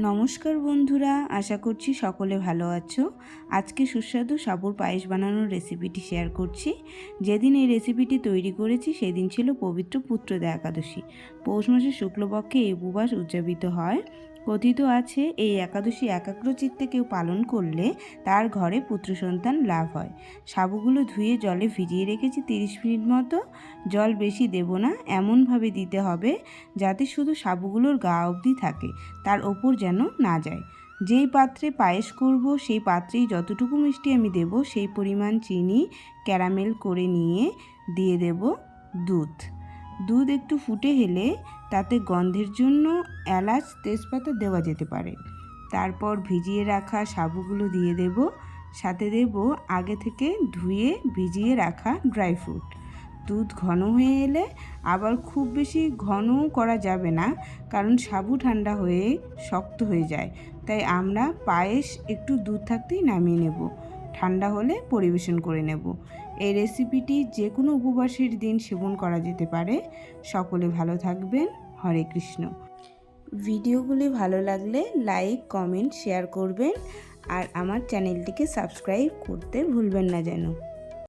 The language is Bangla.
নমস্কার বন্ধুরা, আশা করছি সকলে ভালো আছো। আজকে সুস্বাদু সাবুর পায়েস বানানোর রেসিপিটি শেয়ার করছি। যেদিন এই রেসিপিটি তৈরি করেছি সেদিন ছিল পবিত্র পুত্রদা একাদশী। পৌষ মাসের শুক্লপক্ষে এই উপবাস উদযাপিত হয়। কথিত আছে এই একাদশী একাগ্রচিত্তে কেউ পালন করলে তার ঘরে পুত্র সন্তান লাভ হয়। সাবুগুলো ধুয়ে জলে ভিজিয়ে রেখেছি 30 মিনিট মতো। জল বেশি দেব না, এমনভাবে দিতে হবে যাতে শুধু সাবুগুলোর গা অবধি থাকে, তার ওপর যেন না যায়। যেই পাত্রে পায়েস করব সেই পাত্রেই যতটুকু মিষ্টি আমি দেব সেই পরিমাণ চিনি ক্যারামেল করে নিয়ে দিয়ে দেব দুধ একটু ফুটে এলে তাতে গন্ধের জন্য এলাচ তেজপাতা দেওয়া যেতে পারে। তারপর ভিজিয়ে রাখা সাবুগুলো দিয়ে দেব, সাথে দেব আগে থেকে ধুয়ে ভিজিয়ে রাখা ড্রাই ফ্রুট। দুধ ঘন হয়ে এলে আবার খুব বেশি ঘনও করা যাবে না, কারণ সাবু ঠান্ডা হয়ে শক্ত হয়ে যায়। তাই আমরা পায়েস একটু দুধ থাকতেই নামিয়ে নেব, ঠান্ডা হলে পরিবেশন করে নেব। এই রেসিপিটি যে কোনো উপবাসের দিন সেবন করা যেতে পারে। সকলে ভালো থাকবেন। হরে কৃষ্ণ। ভিডিওগুলি ভালো লাগলে লাইক, কমেন্ট, শেয়ার করবেন আর আমার চ্যানেলটিকে সাবস্ক্রাইব করতে ভুলবেন না যেন।